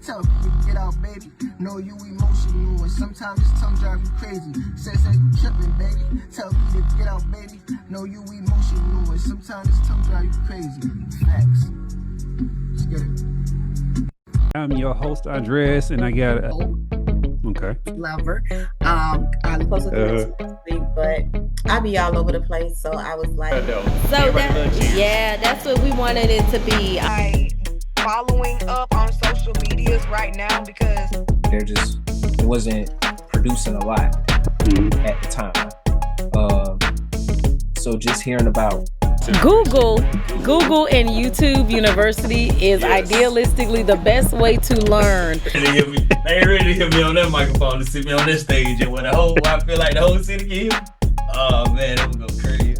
Tell me to get out, baby. Know you emotional and sometimes this tongue drive you crazy. Says that you tripping, baby. Tell me to get out, baby. Know you emotional and sometimes this tongue drive you crazy. Facts. Let's get it. I'm your host, Andres, and I got okay. Lover. I'm supposed to do this week, but I be all over the place, so I was like, that's what we wanted it to be. I following up on social medias right now because it wasn't producing a lot at the time. So just hearing about Google and YouTube University is idealistically the best way to learn. They ain't ready to hear me on that microphone to sit me on this stage, and when I feel like the whole city can hear me. Oh man, that would go crazy.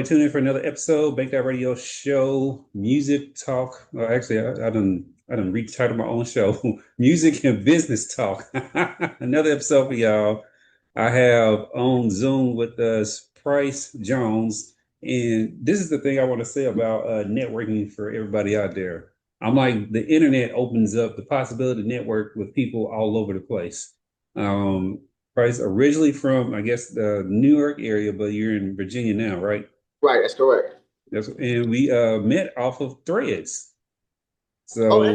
Tune in for another episode, Bankedoutt Radio Show, Music Talk. Well, actually, I done retitled my own show, Music and Business Talk. Another episode for y'all. I have on Zoom with us Pryce Jones, and this is the thing I want to say about networking for everybody out there. I'm like, the internet opens up the possibility to network with people all over the place. Pryce, originally from, I guess, the New York area, but you're in Virginia now, right? Right, that's correct. And we met off of Threads. So, we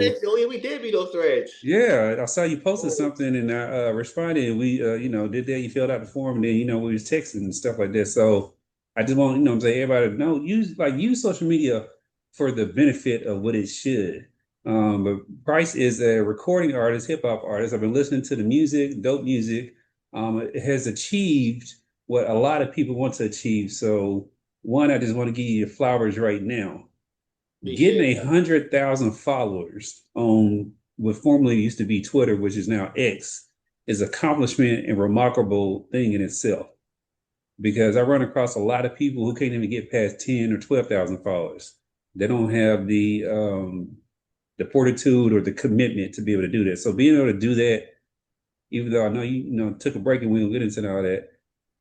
did meet those Threads. Yeah, I saw you posted something and I responded, and we did that. You filled out the form, and then we was texting and stuff like that. So I just want everybody to know, use social media for the benefit of what it should. But Pryce is a recording artist, hip hop artist. I've been listening to the music, dope music. It has achieved what a lot of people want to achieve. So one, I just want to give you your flowers right now. Getting 100,000 followers on what formerly used to be Twitter, which is now X, is an accomplishment and remarkable thing in itself. Because I run across a lot of people who can't even get past 10 or 12,000 followers. They don't have the fortitude or the commitment to be able to do that. So being able to do that, even though I know you took a break and we don't get into all that,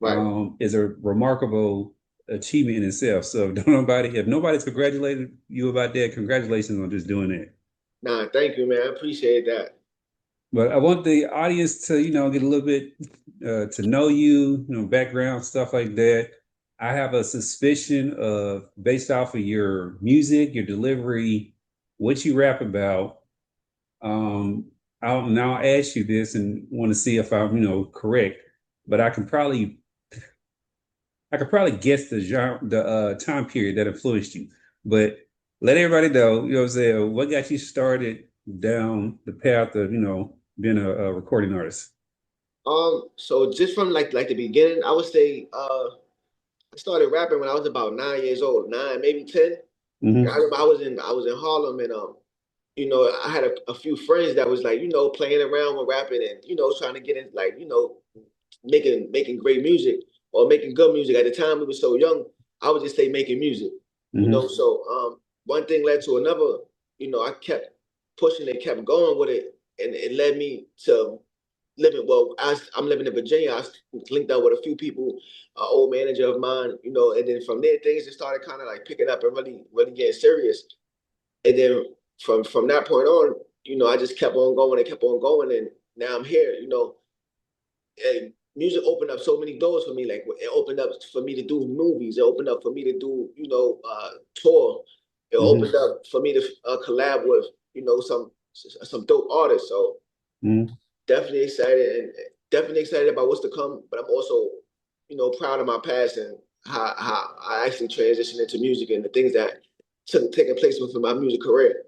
right, is a remarkable achievement in itself. So if nobody's congratulated you about that, congratulations on just doing that. Nah, thank you, man. I appreciate that. But I want the audience to, get a little bit to know you, background, stuff like that. I have a suspicion of, based off of your music, your delivery, what you rap about. I'll ask you this and want to see if I'm, correct, but I could probably guess the genre, the time period that influenced you, but let everybody know, what got you started down the path of, being a recording artist. So just from like the beginning, I would say, I started rapping when I was about 9 years old, 9, maybe 10. Mm-hmm. I remember I was in Harlem, and I had a few friends that was like, playing around with rapping and, trying to get in, like, making great music or making good music. At the time, we were so young, I would just say making music, So one thing led to another. I kept pushing and kept going with it, and it led me to living. Well, I'm living in Virginia. I linked up with a few people, old manager of mine, and then from there things just started kind of like picking up and really, really getting serious. And then from that point on, I just kept on going and now I'm here, and music opened up so many doors for me. Like, it opened up for me to do movies. It opened up for me to do, tour. It opened up for me to collab with, some dope artists. So definitely excited about what's to come. But I'm also, proud of my past and how I actually transitioned into music and the things that taking place within my music career.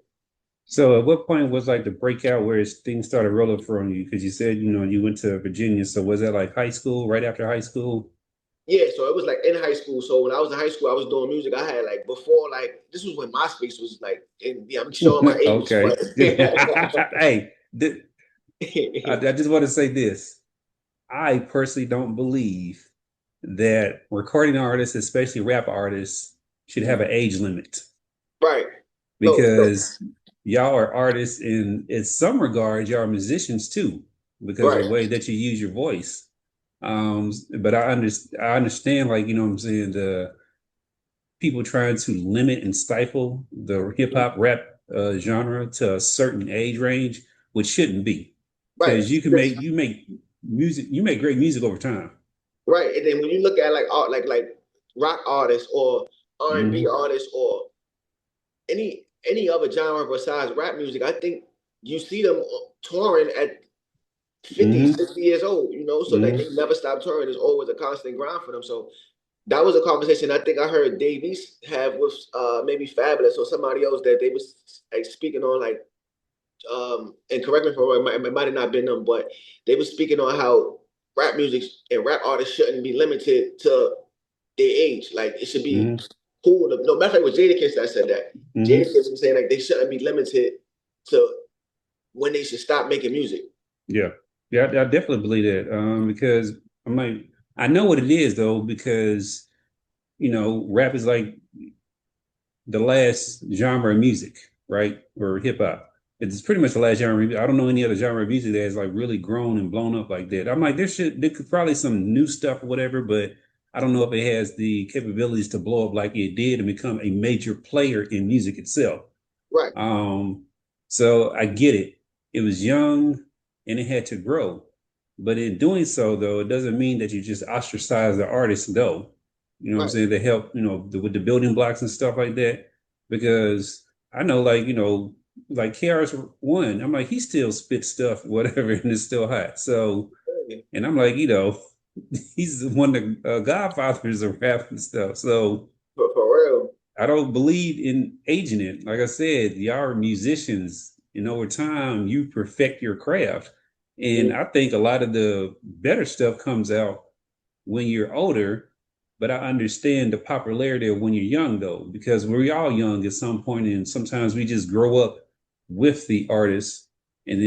So at what point was like the breakout where things started rolling for you? Because you said, you went to Virginia. So was that like high school, right after high school? Yeah, so it was like in high school. So when I was in high school, I was doing music. I had like before, like this was when MySpace was like, I'm showing my age. Okay. Hey, I just want to say this. I personally don't believe that recording artists, especially rap artists, should have an age limit. Right. Because y'all are artists, and in some regards, y'all are musicians too, because of the way that you use your voice. But I understand, like, what I'm saying, people trying to limit and stifle the hip hop rap genre to a certain age range, which shouldn't be, Right. because you make music, you make great music over time. Right. And then when you look at like art, like rock artists or R&B artists or any other genre besides rap music, I think you see them touring at 50, 60 years old, you know, so like they never stop touring. It's always a constant grind for them. So that was a conversation I think I heard Dave East have with maybe Fabulous or somebody else, that they was like speaking on, like and correct me if I'm wrong, it might have not been them, but they were speaking on how rap music and rap artists shouldn't be limited to their age. Like it should be cool. No matter of fact, it was Jadakiss that said that. Jadakiss was saying like they shouldn't be limited to when they should stop making music. Yeah, I definitely believe that, because I'm like, I know what it is though, because rap is like the last genre of music, right? Or hip hop. It's pretty much the last genre of music. I don't know any other genre of music that has like really grown and blown up like that. I'm like, there could probably some new stuff or whatever, but I don't know if it has the capabilities to blow up like it did and become a major player in music itself. Right. So I get it. It was young and it had to grow. But in doing so, though, it doesn't mean that you just ostracize the artist, though. You know what I'm saying? To help, with the building blocks and stuff like that. Because I know, like KRS-One, I'm like, he still spits stuff, whatever, and it's still hot. So, and I'm like, he's one of the godfathers of rap and stuff. So, for real, I don't believe in aging it. Like I said, y'all are musicians, and over time, you perfect your craft. And I think a lot of the better stuff comes out when you're older, but I understand the popularity of when you're young, though, because we're all young at some point, and sometimes we just grow up with the artist. And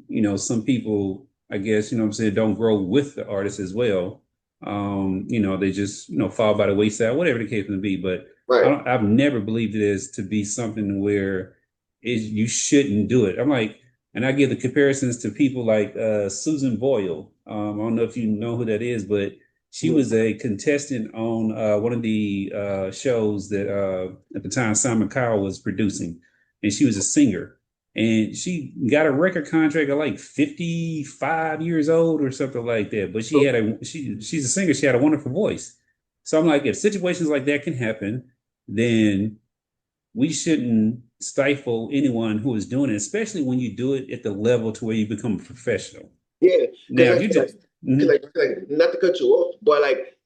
then, some people, I guess, don't grow with the artist as well. They just, fall by the wayside, whatever the case may be. But I've never believed it as to be something where you shouldn't do it. I'm like, and I give the comparisons to people like Susan Boyle. I don't know if you know who that is, but she was a contestant on one of the shows that at the time Simon Cowell was producing, and she was a singer. And she got a record contract at like 55 years old or something like that. But she's a singer. She had a wonderful voice. So I'm like, if situations like that can happen, then we shouldn't stifle anyone who is doing it, especially when you do it at the level to where you become a professional. Yeah. Now you just like not to cut you off, but like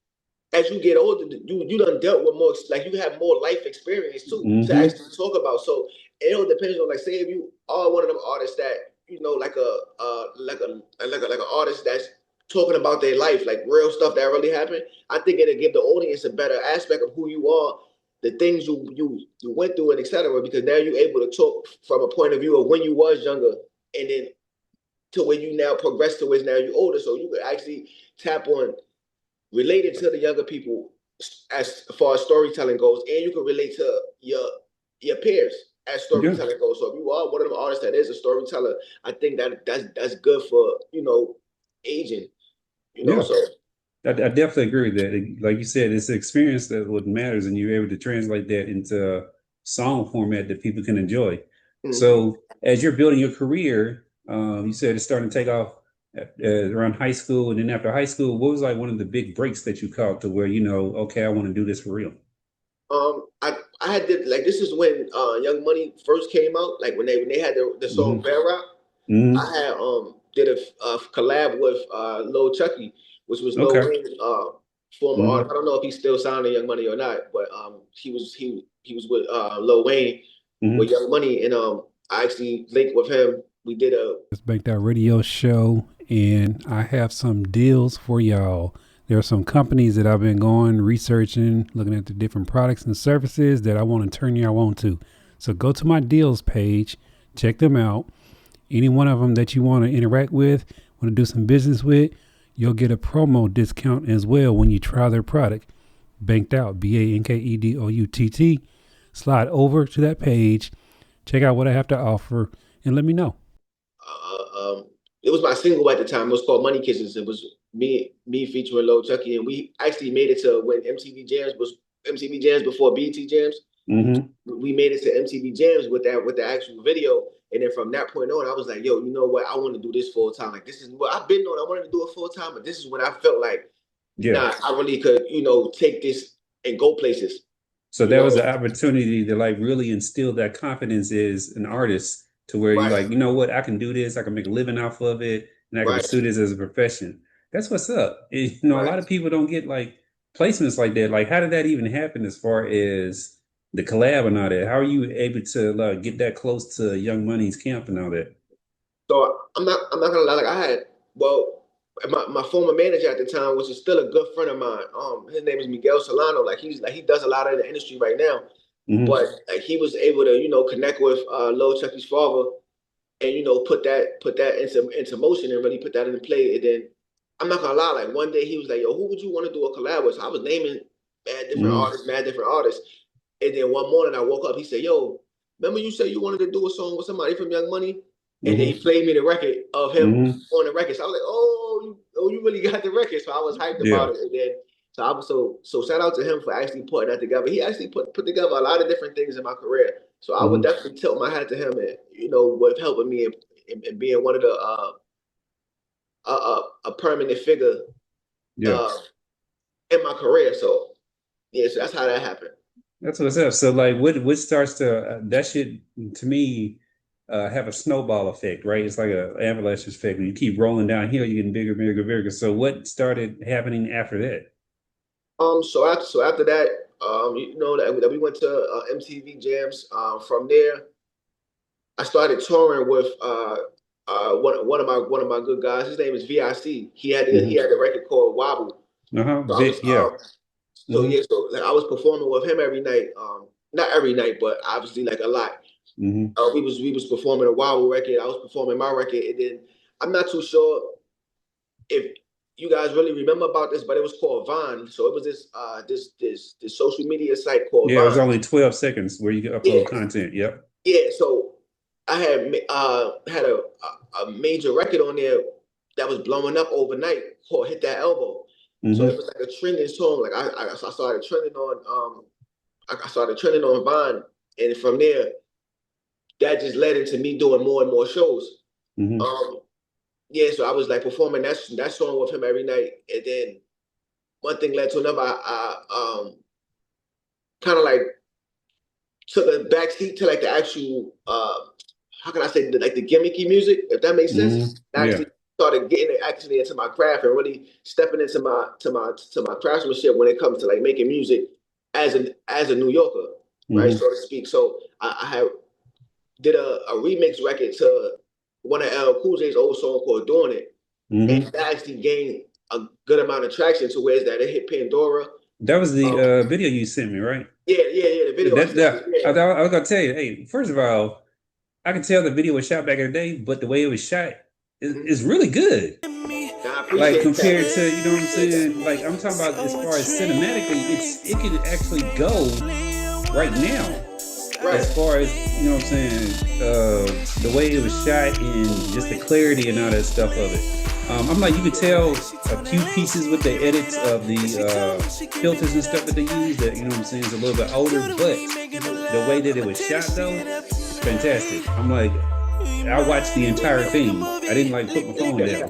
as you get older, you done dealt with more, like you have more life experience too to actually talk about. So it all depends on, like, say if you are one of them artists that like an artist that's talking about their life, like real stuff that really happened. I think it'll give the audience a better aspect of who you are, the things you went through, and etc. Because now you're able to talk from a point of view of when you was younger, and then to where you now progress to where now you're older. So you could actually tap on related to the younger people as far as storytelling goes, and you can relate to your peers as storytelling goes. So if you are one of them artists that is a storyteller, I think that's good for aging. So I definitely agree with that. Like you said, it's the experience that what matters, and you're able to translate that into a song format that people can enjoy. So as you're building your career, you said it's starting to take off around high school, and then after high school, what was like one of the big breaks that you caught to where okay, I want to do this for real? I had like, this is when Young Money first came out, like when they had the song Bear Rock. I had did a collab with Lil Chucky, which was Lil Wayne's former artist. I don't know if he's still signed to Young Money or not, but he was with Lil Wayne with Young Money, and I actually linked with him. We did It's Bankedoutt radio show, and I have some deals for y'all. There are some companies that I've been going, researching, looking at the different products and services that I want to turn y'all on to. So go to my deals page, check them out. Any one of them that you want to interact with, want to do some business with, you'll get a promo discount as well when you try their product. Bankedoutt, Bankedoutt. Slide over to that page, check out what I have to offer, and let me know. It was my single at the time. It was called Money Kisses. It was me featuring Lil Chucky, and we actually made it to when MTV Jams was MTV Jams before BT Jams. We made it to MTV Jams with the actual video, and then from that point on, I was like, yo, you know what? I want to do this full time. Like this is what I've been on. I wanted to do it full time, but this is when I felt like, nah, I really could, take this and go places. So that was the opportunity to like really instill that confidence as an artist to where you're like, you know what, I can do this, I can make a living off of it, and I can pursue this as a profession. That's what's up. A lot of people don't get like placements like that. Like, how did that even happen as far as the collab and all that? How are you able to get that close to Young Money's camp and all that? So I'm not gonna lie, like I had, my former manager at the time, which is still a good friend of mine. His name is Miguel Solano. Like he does a lot in the industry right now. But like he was able to, connect with Lil Chucky's father and put that into motion and really put that into play. And then I'm not gonna lie, like one day he was like, yo, who would you want to do a collab with? So I was naming mad different artists. And then one morning I woke up, he said, yo, remember you said you wanted to do a song with somebody from Young Money? And then he played me the record of him on the record. So I was like, oh, you really got the record. So I was hyped about it. And then so shout out to him for actually putting that together. He actually put together a lot of different things in my career. So I would definitely tilt my hat to him and with helping me and being one of the a permanent figure in my career. So so that's how that happened. That's what's up. So like what starts to that should to me have a snowball effect, right? It's like an avalanche effect. When you keep rolling downhill, you're getting bigger, bigger, bigger. So what started happening after that? So after that, that we went to MTV Jams. From there, I started touring with one of my good guys. His name is VIC. He had a record called Wobble. So I was performing with him every night. Not every night, but obviously like a lot. We was performing a Wobble record. I was performing my record, and then I'm not too sure if you guys really remember about this, but it was called Vine. So it was this social media site called Vine. It was only 12 seconds where you could upload content. Yep. Yeah, so I had a major record on there that was blowing up overnight called "Hit That Elbow." So it was like a trending song. Like I started trending on Vine, and from there, that just led into me doing more and more shows. So I was like performing that song with him every night, and then one thing led to another. I kind of like took a backseat to like the actual how can I say like the gimmicky music, if that makes sense. I actually started getting actually into my craft and really stepping into my craftsmanship when it comes to like making music as a New Yorker, right, so to speak. So I did a remix record to one of LL Cool J's old song called "Doing It," and that actually gained a good amount of traction to where that it hit Pandora. That was the video you sent me, right? Yeah, the video. I was gonna tell you, hey, first of all, I can tell the video was shot back in the day, but the way it was shot is really good. Like compared to, you know what I'm saying? Like I'm talking about as far as cinematically, it can actually go right now. As far as, you know what I'm saying, the way it was shot and just the clarity and all that stuff of it. I'm like, you could tell a few pieces with the edits of the filters and stuff that they use that, you know what I'm saying, is a little bit older, but the way that it was shot though, fantastic. I'm like, I watched the entire thing. I didn't like put my phone down.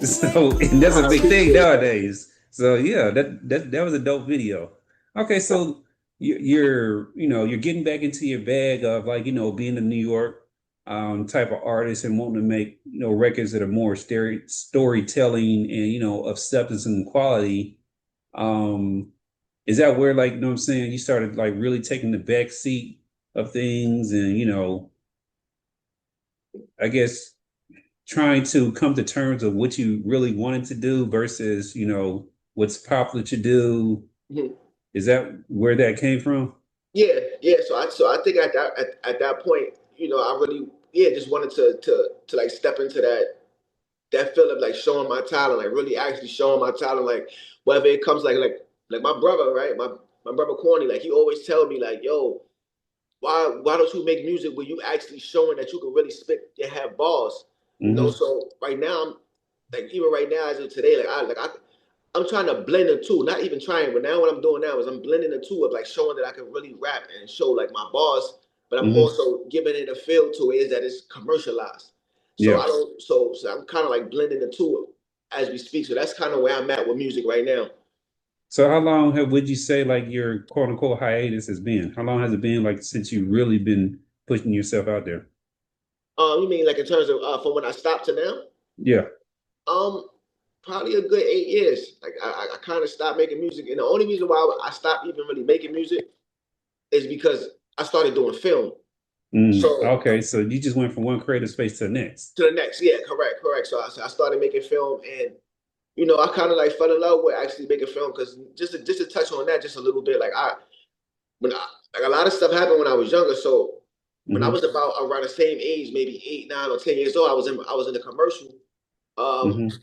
So, and that's a big thing nowadays. So yeah, that was a dope video. Okay, so you're getting back into your bag of like, being a New York type of artist and wanting to make, records that are more storytelling and, of substance and quality. Is that where, like, you know what I'm saying, you started like really taking the back seat of things and, I guess trying to come to terms of what you really wanted to do versus, what's popular to do? Is that where that came from? Yeah. So I think at that point, I really just wanted to like step into that feel of like showing my talent, like really actually showing my talent, like whether it comes like my brother, right? My brother Corny, like he always tell me like, yo, why don't you make music where you actually showing that you can really spit and have balls? So right now, I'm like, even right now as of today, I'm trying to blend the two, not even trying, but now what I'm doing now is I'm blending the two of like showing that I can really rap and show like my bars, but I'm Mm-hmm. also giving it a feel to it is that it's commercialized. So Yeah. I don't, so I'm kind of like blending the two as we speak. So that's kind of where I'm at with music right now. So how long would you say like your quote unquote hiatus has been? How long has it been like since you've really been pushing yourself out there? You mean like in terms of from when I stopped to now? Yeah. Um, Probably a good 8 years. Like I kind of stopped making music, and the only reason why I stopped even really making music is because I started doing film. So Okay, so you just went from one creative space to the next. to the next, yeah, correct. So I started making film, and I kind of like fell in love with actually making film because just to touch on that just a little bit, when I like a lot of stuff happened when I was younger. So when I was about around the same age, maybe 8, 9, or 10 years old, I was in the commercial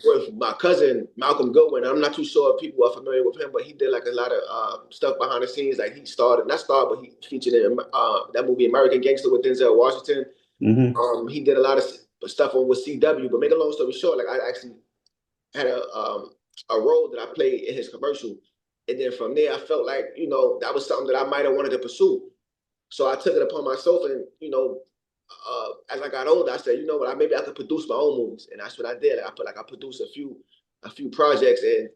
with my cousin Malcolm Goodwin. I'm not too sure if people are familiar with him, but he did like a lot of stuff behind the scenes. Like he started, not starred, but he featured in that movie American Gangster with Denzel Washington. He did a lot of stuff on with CW. But make a long story short, like I actually had a role that I played in his commercial, and then from there I felt like that was something that I might have wanted to pursue. So I took it upon myself, and as I got older, I said, you know what, maybe I could produce my own movies, and that's what I did. I produced a few projects, and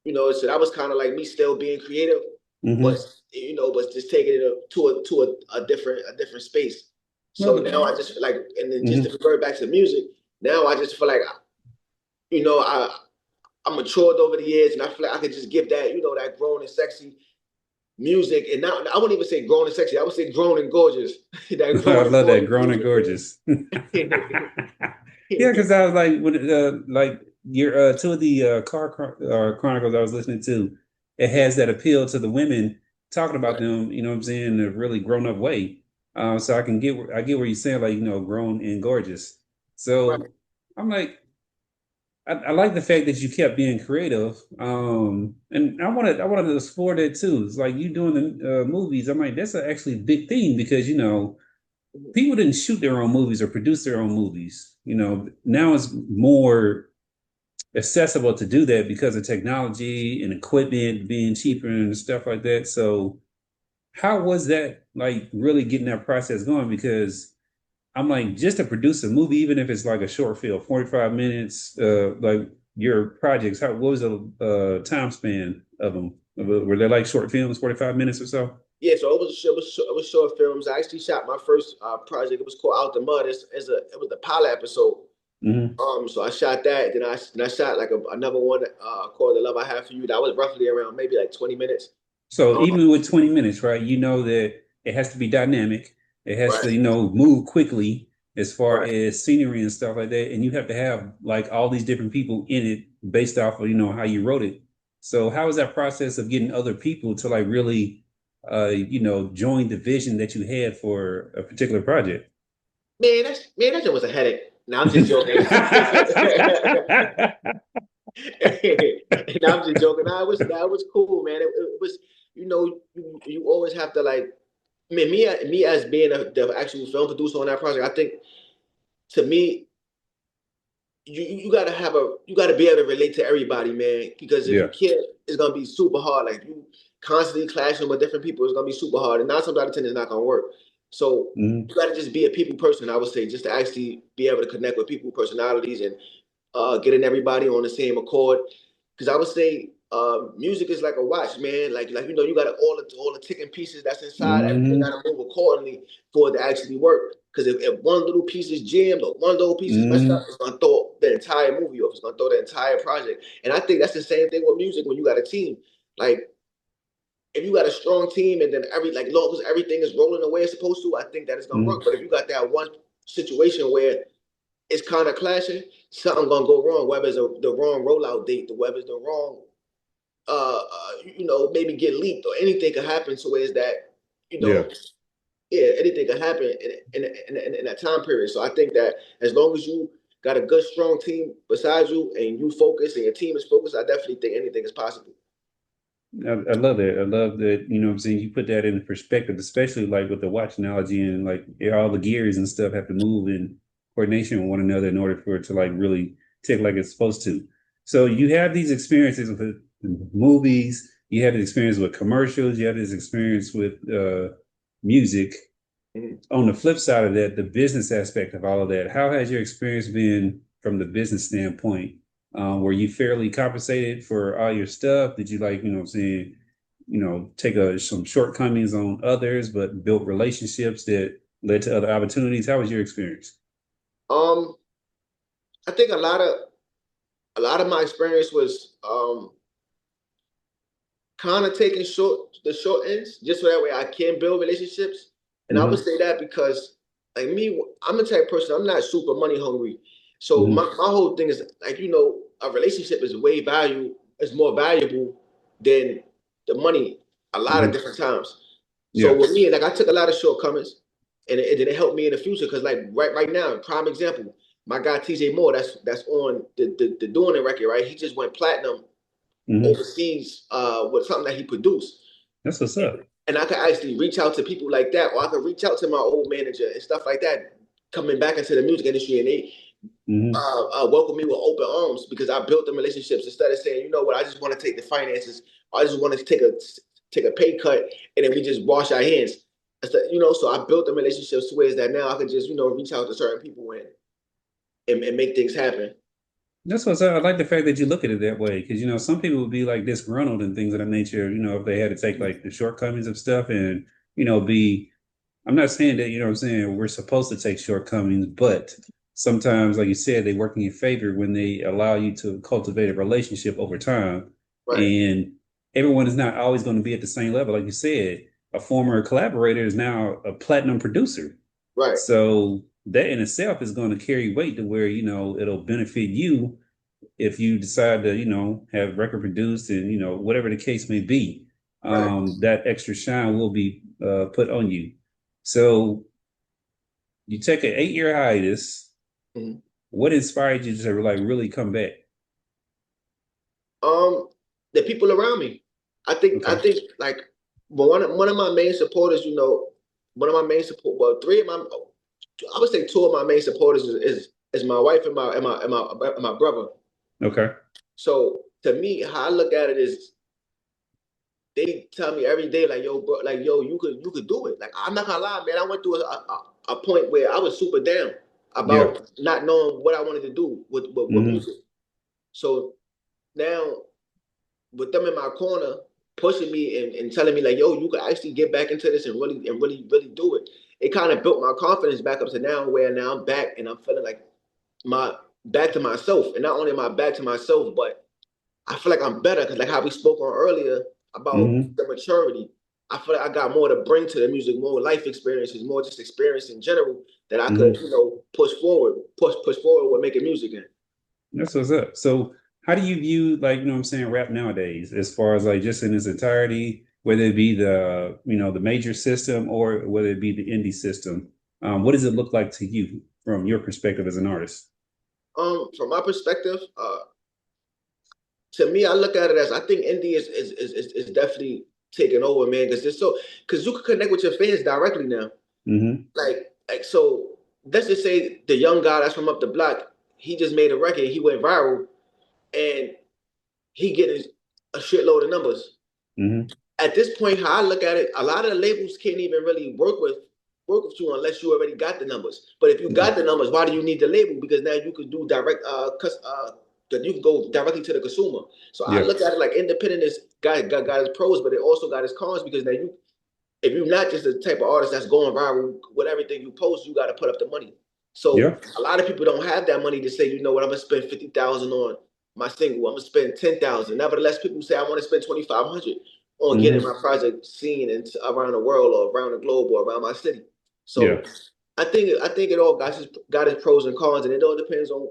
so that was kind of like me still being creative, but but just taking it to a different space. So now I just feel like, and then just to revert back to music, now I just feel like I matured over the years, and I feel like I could just give that that grown and sexy music, and now I wouldn't even say grown and sexy. I would say grown and gorgeous. I love that, grown and gorgeous. Yeah, because I was like your two of the chronicles I was listening to, it has that appeal to the women talking about them. You know what I'm saying, in a really grown up way. So I get where you're saying, like, grown and gorgeous. So Right. I'm like, I like the fact that you kept being creative, and I wanted to explore that too. It's like you doing the movies. I'm like, that's actually a big thing because people didn't shoot their own movies or produce their own movies. Now it's more accessible to do that because of technology and equipment being cheaper and stuff like that. So, how was that like really getting that process going? Because I'm like, just to produce a movie, even if it's like a short film, 45 minutes, like your projects, what was the time span of them? Were they like short films, 45 minutes or so? Yeah, so it was short films. I actually shot my first project. It was called Out the Mud. It was the pilot episode. So I shot that. Then I shot like another one called The Love I Have for You. That was roughly around maybe like 20 minutes. So even with 20 minutes, right, that it has to be dynamic. It has to, move quickly as far as scenery and stuff like that. And you have to have like all these different people in it based off of, how you wrote it. So how was that process of getting other people to like really, join the vision that you had for a particular project? Man, that shit was a headache. No, I'm just joking. No, I'm just joking. No, that was cool, man. It was, you always have to like, man, me as being the actual film producer on that project, I think to me, you gotta be able to relate to everybody, man. Because if you can't, it's gonna be super hard. Like you constantly clashing with different people, it's gonna be super hard. And 9 times out of 10, it's not gonna work. So you gotta just be a people person, I would say, just to actually be able to connect with people, personalities, and getting everybody on the same accord. Because I would say music is like a watch, man. Like you got all the ticking pieces that's inside. Everything got to move accordingly for it to actually work. Because if one little piece is jammed or one little piece is messed up, it's gonna throw the entire movie off. It's gonna throw the entire project. And I think that's the same thing with music when you got a team. Like if you got a strong team and then long as everything is rolling the way it's supposed to, I think that it's gonna work. But if you got that one situation where it's kind of clashing, something gonna go wrong. Whether it's the wrong rollout date, whether it's the wrong, maybe get leaked or anything could happen. So is that, anything could happen in that time period. So I think that as long as you got a good, strong team beside you and you focus and your team is focused, I definitely think anything is possible. I love that. I love that, what I'm saying, you put that in perspective, especially like with the watch analogy and like all the gears and stuff have to move in coordination with one another in order for it to like really tick like it's supposed to. So you have these experiences movies. You had an experience with commercials. You had this experience with music. Mhm. On the flip side of that, the business aspect of all of that, how has your experience been from the business standpoint? Were you fairly compensated for all your stuff? Did you like, you know what I'm saying, take some shortcomings on others, but built relationships that led to other opportunities? How was your experience? Um, I think a lot of my experience was kind of taking the short ends, just so that way I can build relationships. And I would Mm-hmm. say that because, like me, I'm the type of person, I'm not super money hungry. So Mm-hmm. my whole thing is like, a relationship is more valuable than the money a lot of Mm-hmm. different times. So Yeah. with me, like I took a lot of shortcomings, and it helped me in the future. Cause like right now, prime example, my guy TJ Moore, that's on the Doing It record, right? He just went platinum Mm-hmm. overseas with something that he produced. That's what's up. And I could actually reach out to people like that, or I could reach out to my old manager and stuff like that, coming back into the music industry, and they Mm-hmm. welcome me with open arms because I built them relationships instead of saying, you know what, I just want to take the finances, I just want to take a pay cut, and then we just wash our hands. So I built the relationships to ways that now I could just reach out to certain people and make things happen. That's what's up. I like the fact that you look at it that way because some people would be like disgruntled and things of that nature. If they had to take like the shortcomings of stuff and be. I'm not saying that what I'm saying we're supposed to take shortcomings, but sometimes, like you said, they work in your favor when they allow you to cultivate a relationship over time. Right, And everyone is not always going to be at the same level. Like you said, a former collaborator is now a platinum producer. right, So that in itself is going to carry weight to where, it'll benefit you if you decide to, have record produced and, whatever the case may be. right. That extra shine will be put on you. So you take an 8-year hiatus. Mhm. What inspired you to like really come back? The people around me. I Okay. think like one of my main supporters, one of my main support, well, three of my, I would say two of my main supporters is my wife and my brother. Okay. So to me, how I look at it is they tell me every day, like, yo, bro, like, yo, you could do it. Like, I'm not gonna lie, man. I went through a point where I was super down Yeah. about not knowing what I wanted to do with Mm-hmm. music. So now with them in my corner, pushing me and telling me like, yo, you could actually get back into this and really do it. It kind of built my confidence back up to now I'm back and I'm feeling like my back to myself. And not only am I back to myself, but I feel like I'm better because like how we spoke on earlier about Mm-hmm. the maturity. I feel like I got more to bring to the music, more life experiences, more just experience in general that I could, Mm-hmm. push forward with making music in. That's what's up. So how do you view like, what I'm saying, rap nowadays, as far as like just in its entirety, whether it be the major system or whether it be the indie system? What does it look like to you from your perspective as an artist? From my perspective, to me, I look at it as I think indie is definitely taking over, man, because you can connect with your fans directly now. Mm-hmm. Like so, let's just say the young guy that's from up the block, he just made a record, he went viral, and he getting a shitload of numbers. Mm-hmm. At this point, how I look at it, a lot of the labels can't even really work with you unless you already got the numbers. But if you got the numbers, why do you need the label? Because now you can do direct that you can go directly to the consumer. So I Yeah. look at it like independent is got his pros, but it also got his cons because now if you're not just the type of artist that's going viral with everything you post, you got to put up the money. So Yeah. a lot of people don't have that money to say, you know what, I'm gonna spend 50,000 on my single. I'm gonna spend 10,000. Nevertheless, people say I want to spend 2,500 on getting Mm-hmm. my project seen around the world or around the globe or around my city. Yeah. So I think it all got its pros and cons, and it all depends on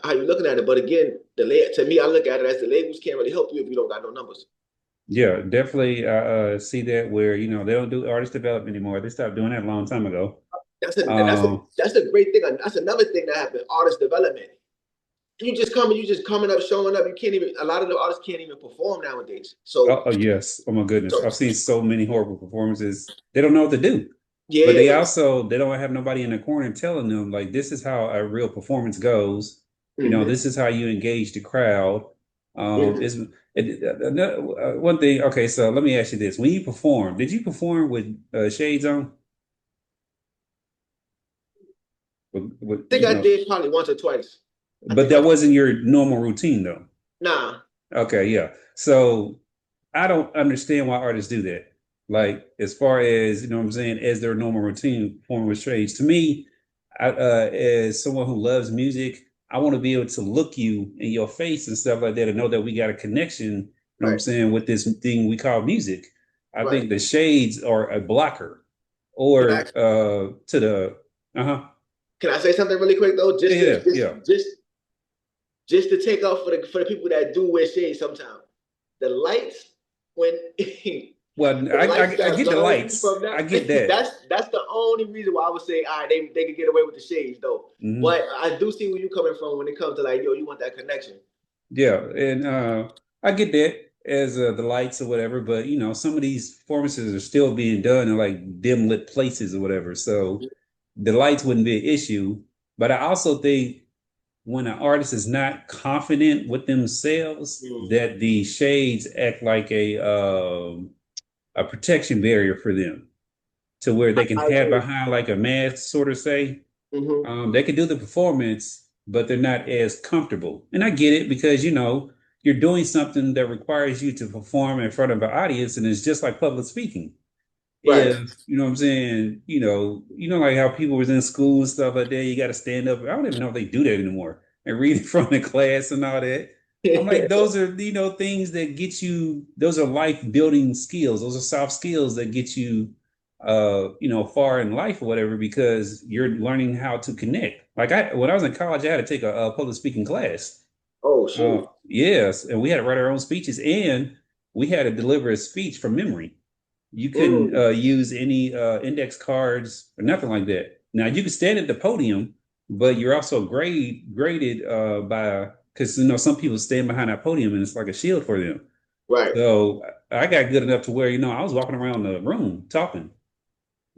how you looking at it. But again, to me, I look at it as the labels can't really help you if you don't got no numbers. Yeah, definitely. I see that where they don't do artist development anymore. They stopped doing that a long time ago. That's a great thing. That's another thing that happened. Artist development. You just coming up, showing up. You can't even. A lot of the artists can't even perform nowadays. So, Oh, yes. Oh my goodness. so I've seen so many horrible performances. They don't know what to do. But yeah, they don't have nobody in the corner telling them like this is how a real performance goes. mm-hmm, This is how you engage the crowd. Is one thing. Okay, so let me ask you this: when you perform, did you perform with shades on? I think I did probably once or twice. But that wasn't your normal routine, though. Nah. Okay, yeah. So I don't understand why artists do that. Like, as far as, you know what I'm saying, as their normal routine performing with shades. To me, as someone who loves music, I want to be able to look you in your face and stuff like that and know that we got a connection, you know what I'm saying, with this thing we call music. I think the shades are a blocker or to the, Can I say something really quick though? Yeah. Just to take off for the people that do wear shades sometimes. The lights when well, I get the lights. I get that. That's the only reason why I would say, all right, they could get away with the shades though. Mm-hmm. But I do see where you're coming from when it comes to like, yo, you want that connection. Yeah, and I get that as the lights or whatever, but you know, some of these performances are still being done in like dim lit places or whatever. So the lights wouldn't be an issue. But I also think when an artist is not confident with themselves, that the shades act like a protection barrier for them, to where they can hide behind like a mask, sort of say. They can do the performance, but they're not as comfortable. And I get it because, you know, you're doing something that requires you to perform in front of an audience, and it's just like public speaking. If, you know what I'm saying, you know, like how people was in school and stuff like that, you got to stand up. I don't even know if they do that anymore and read in front of the class and all that. I'm like, those are, you know, things that get you, those are life building skills. Those are soft skills that get you, you know, far in life or whatever, because you're learning how to connect. Like when I was in college, I had to take a public speaking class. Oh, sure. Yes. And we had to write our own speeches, and we had to deliver a speech from memory. You couldn't use any index cards or nothing like that. Now you could stand at the podium, but you're also graded by, because you know some people stand behind that podium and it's like a shield for them. Right. So I got good enough to where, you know, I was walking around the room talking.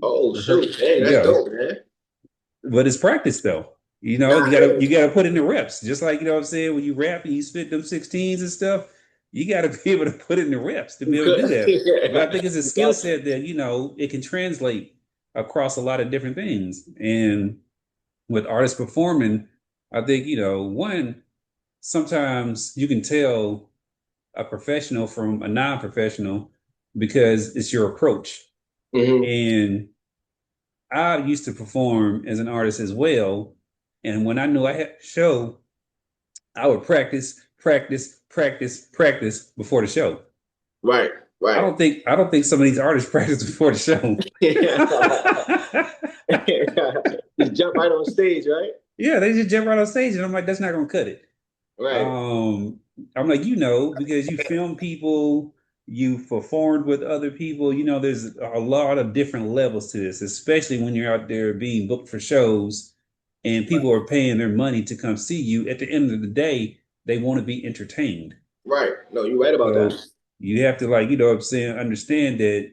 Oh shoot! Hey, that's dope, man. But it's practice though. You know, you gotta put in the reps. Just like, you know what I'm saying, when you rap and you spit them 16s and stuff, you got to be able to put in the reps to be able to do that. But I think it's a skill set that, you know, it can translate across a lot of different things. And with artists performing, I think, you know, one, sometimes you can tell a professional from a non-professional because it's your approach. And I used to perform as an artist as well. And when I knew I had a show, I would practice before the show. Right. I don't think some of these artists practice before the show. Just jump right on stage, right? Yeah, they just jump right on stage, and I'm like, that's not gonna cut it. Right. I'm like, you know, because you film people, you performed with other people, you know, there's a lot of different levels to this, especially when you're out there being booked for shows and people are paying their money to come see you. At the end of the day, they want to be entertained. Right. No, you're right about that. You have to, like, you know what I'm saying, understand that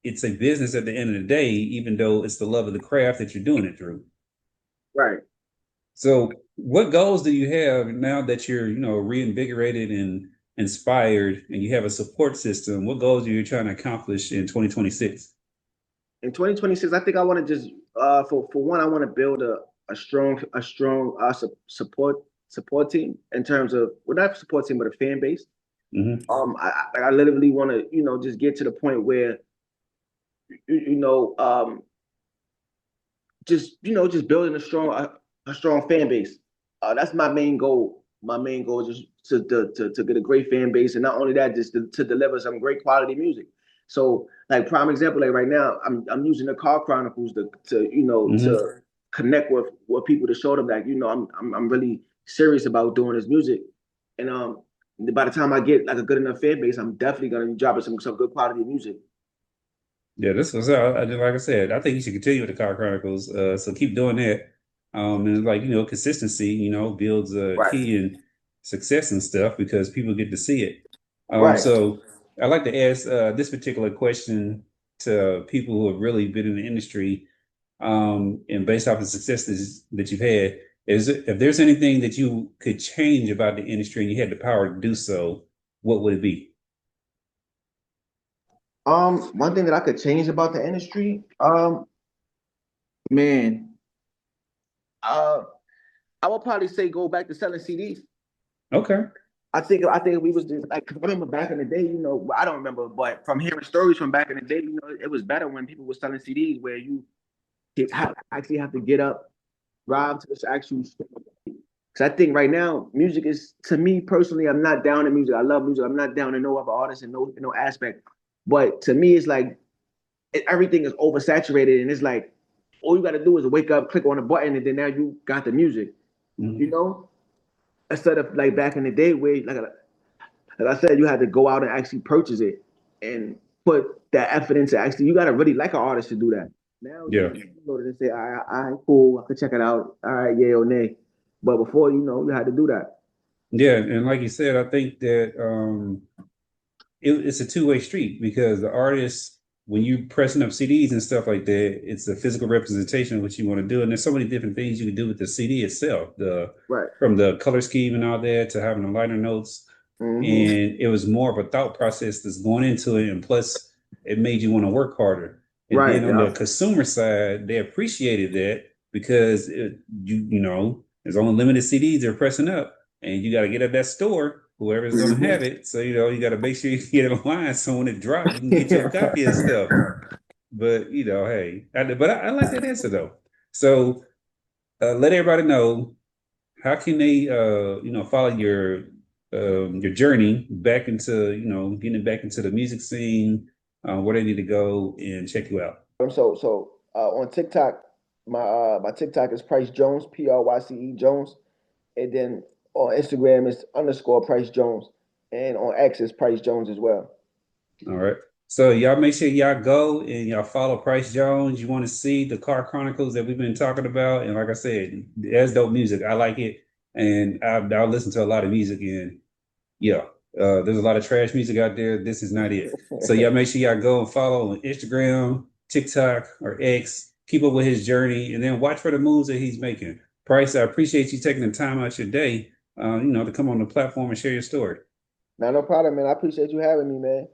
it's a business at the end of the day, even though it's the love of the craft that you're doing it through. Right. So what goals do you have now that you're, you know, reinvigorated and inspired and you have a support system? What goals are you trying to accomplish in 2026? In 2026, I think I want to just, for one, I want to build a strong support team in terms of, well, not support team, but a fan base. I literally want to, you know, just get to the point where, just building a strong fan base. That's my main goal. My main goal is just to get a great fan base, and not only that, just to deliver some great quality music. So, like, prime example, like right now, I'm using the Car Chronicles to connect with people, to show them that, you know, I'm really serious about doing this music, and by the time I get like a good enough fan base, I'm definitely gonna be dropping some good quality music. Yeah, this was like I said, I think you should continue with the Car Chronicles. So keep doing that. And like, you know, consistency, you know, builds a key in success and stuff because people get to see it. So I like to ask this particular question to people who have really been in the industry, and based off the successes that you've had, if there's anything that you could change about the industry and you had the power to do so, what would it be? One thing that I could change about the industry, man, I would probably say go back to selling CDs. Okay. I think we was just, like, I remember back in the day, I don't remember, but from hearing stories from back in the day, it was better when people were selling CDs where you actually have to get up, drive to this actual store. Because I think right now, music is, to me personally, I'm not down in music. I love music. I'm not down to no other artists in no aspect. But to me, it's like everything is oversaturated, and it's like all you got to do is wake up, click on a button, and then now you got the music. Mm-hmm. Instead of like back in the day where, like I said, you had to go out and actually purchase it and put that effort into actually. You got to really like an artist to do that. Now Yeah. you go to say, all right, cool, I could check it out. All right, yay or nay. But before, you had to do that. Yeah, and like you said, I think that it's a two-way street because the artist, when you pressing up CDs and stuff like that, it's a physical representation of what you want to do, and there's so many different things you can do with the CD itself, Right. from the color scheme and all that to having the liner notes, Mm-hmm. and it was more of a thought process that's going into it, and plus it made you want to work harder. And Right, then on yeah. the consumer side, they appreciated that because there's only limited CDs they're pressing up, and you got to get at that store, whoever's going to have it. So, you got to make sure you get in line so when it drops, you can get your copy of stuff. But, hey, I like that answer, though. So let everybody know, how can they, follow your journey back into, getting back into the music scene, where they need to go and check you out. So on TikTok, my TikTok is Pryce Jones, Pryce Jones, and then on Instagram is _Pryce Jones, and on X is Pryce Jones as well. All right. So y'all make sure y'all go and y'all follow Pryce Jones. You want to see the car chronicles that we've been talking about, and like I said, that's dope music. I like it, and I'll listen to a lot of music. And yeah, there's a lot of trash music out there. This is not it. So y'all make sure y'all go and follow on Instagram, TikTok, or X. Keep up with his journey, and then watch for the moves that he's making. Pryce, I appreciate you taking the time out your day, to come on the platform and share your story. No problem, man. I appreciate you having me, man.